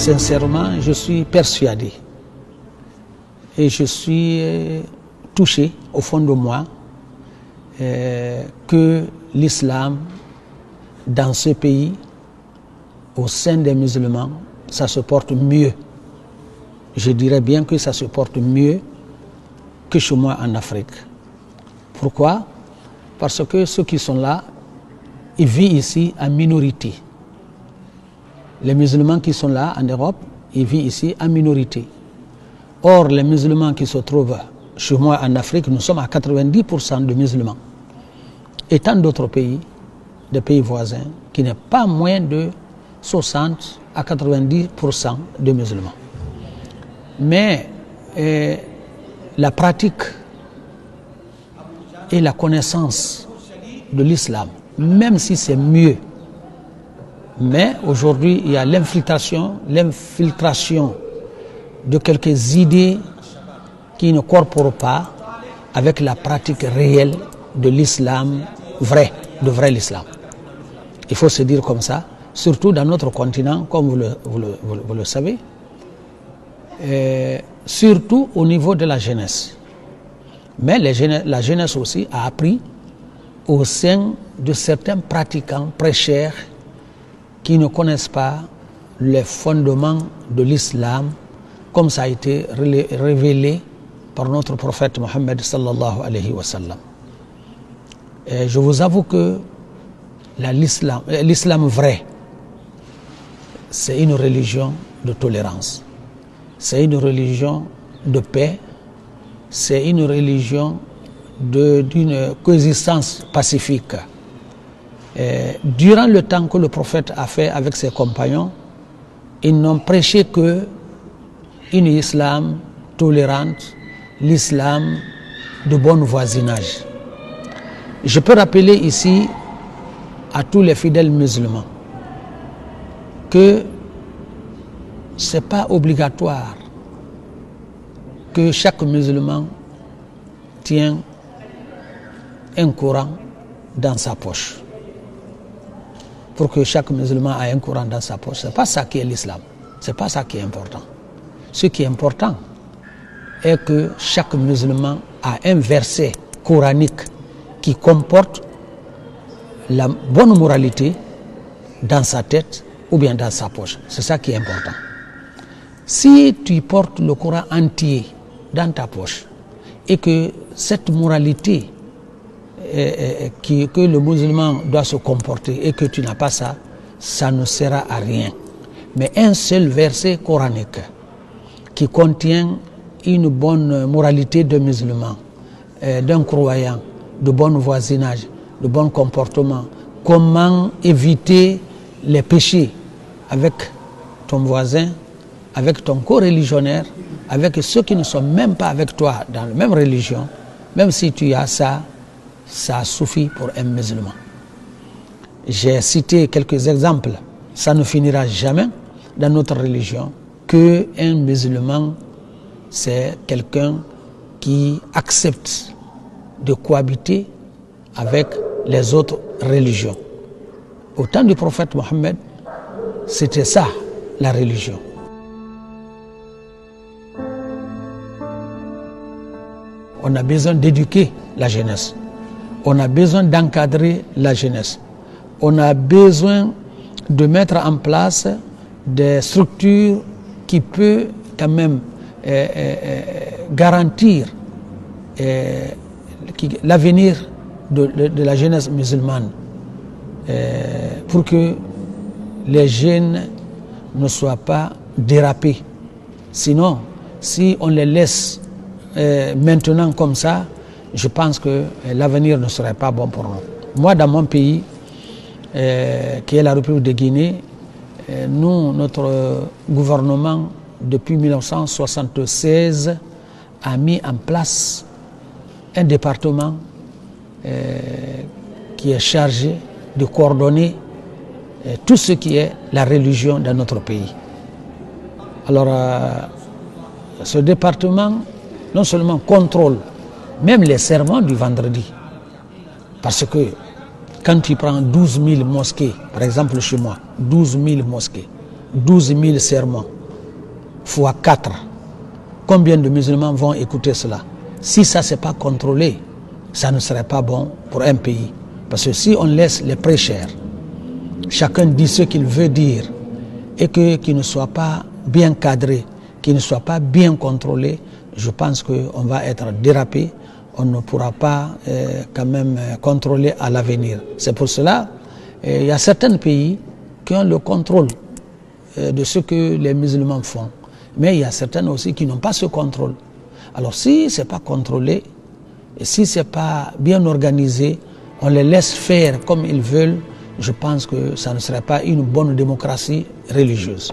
Sincèrement, je suis persuadé et je suis touché au fond de moi que l'islam, dans ce pays, au sein des musulmans, ça se porte mieux. Je dirais bien que ça se porte mieux que chez moi en Afrique. Pourquoi? Parce que ceux qui sont là, ils vivent ici en minorité. Les musulmans qui sont là en Europe, ils vivent ici en minorité. Or, les musulmans qui se trouvent chez moi en Afrique, nous sommes à 90% de musulmans. Et tant d'autres pays, des pays voisins, qui n'est pas moins de 60 à 90% de musulmans. Mais la pratique et la connaissance de l'islam, même si c'est mieux, mais aujourd'hui il y a l'infiltration de quelques idées qui ne corporent pas avec la pratique réelle de l'islam vrai, de vrai l'islam. Il faut se dire comme ça, surtout dans notre continent, comme vous le savez, surtout au niveau de la jeunesse. Mais la jeunesse aussi a appris au sein de certains pratiquants, prêcheurs, qui ne connaissent pas les fondements de l'islam, comme ça a été révélé par notre prophète Mohammed sallallahu alayhi wa sallam. Et je vous avoue que l'islam vrai, c'est une religion de tolérance, c'est une religion de paix, c'est une religion d'une coexistence pacifique. Et durant le temps que le prophète a fait avec ses compagnons, ils n'ont prêché que une islam tolérante, l'islam de bon voisinage. Je peux rappeler ici à tous les fidèles musulmans que ce n'est pas obligatoire que chaque musulman tient un Coran dans sa poche. Pour que chaque musulman ait un Coran dans sa poche, ce n'est pas ça qui est l'islam. Ce n'est pas ça qui est important. Ce qui est important est que chaque musulman a un verset coranique qui comporte la bonne moralité dans sa tête ou bien dans sa poche. C'est ça qui est important. Si tu portes le Coran entier dans ta poche et que cette moralité que le musulman doit se comporter et que tu n'as pas ça, ça ne sert à rien. Mais un seul verset coranique qui contient une bonne moralité de musulman, d'un croyant, de bon voisinage, de bon comportement, comment éviter les péchés avec ton voisin, avec ton co-religionnaire, avec ceux qui ne sont même pas avec toi dans la même religion, même si tu as ça, ça suffit pour un musulman. J'ai cité quelques exemples, ça ne finira jamais dans notre religion qu'un musulman, c'est quelqu'un qui accepte de cohabiter avec les autres religions. Au temps du prophète Mohammed, c'était ça la religion. On a besoin d'éduquer la jeunesse. On a besoin d'encadrer la jeunesse. On a besoin de mettre en place des structures qui peuvent quand même garantir l'avenir de la jeunesse musulmane pour que les jeunes ne soient pas dérapés. Sinon, si on les laisse maintenant comme ça, je pense que l'avenir ne serait pas bon pour nous. Moi, dans mon pays, qui est la République de Guinée, notre gouvernement, depuis 1976, a mis en place un département qui est chargé de coordonner tout ce qui est la religion dans notre pays. Alors, ce département, non seulement contrôle même les sermons du vendredi, parce que quand tu prends 12 000 mosquées, par exemple chez moi, 12 000 mosquées, 12 000 sermons fois 4, combien de musulmans vont écouter cela? Si ça c'est pas contrôlé, ça ne serait pas bon pour un pays. Parce que si on laisse les prêcheurs, chacun dit ce qu'il veut dire, et qu'il ne soit pas bien cadré, qu'il ne soit pas bien contrôlé, je pense qu'on va être dérapé, on ne pourra pas quand même contrôler à l'avenir. C'est pour cela il y a certains pays qui ont le contrôle de ce que les musulmans font, mais il y a certains aussi qui n'ont pas ce contrôle. Alors si ce n'est pas contrôlé, et si ce n'est pas bien organisé, on les laisse faire comme ils veulent, je pense que ça ne serait pas une bonne démocratie religieuse.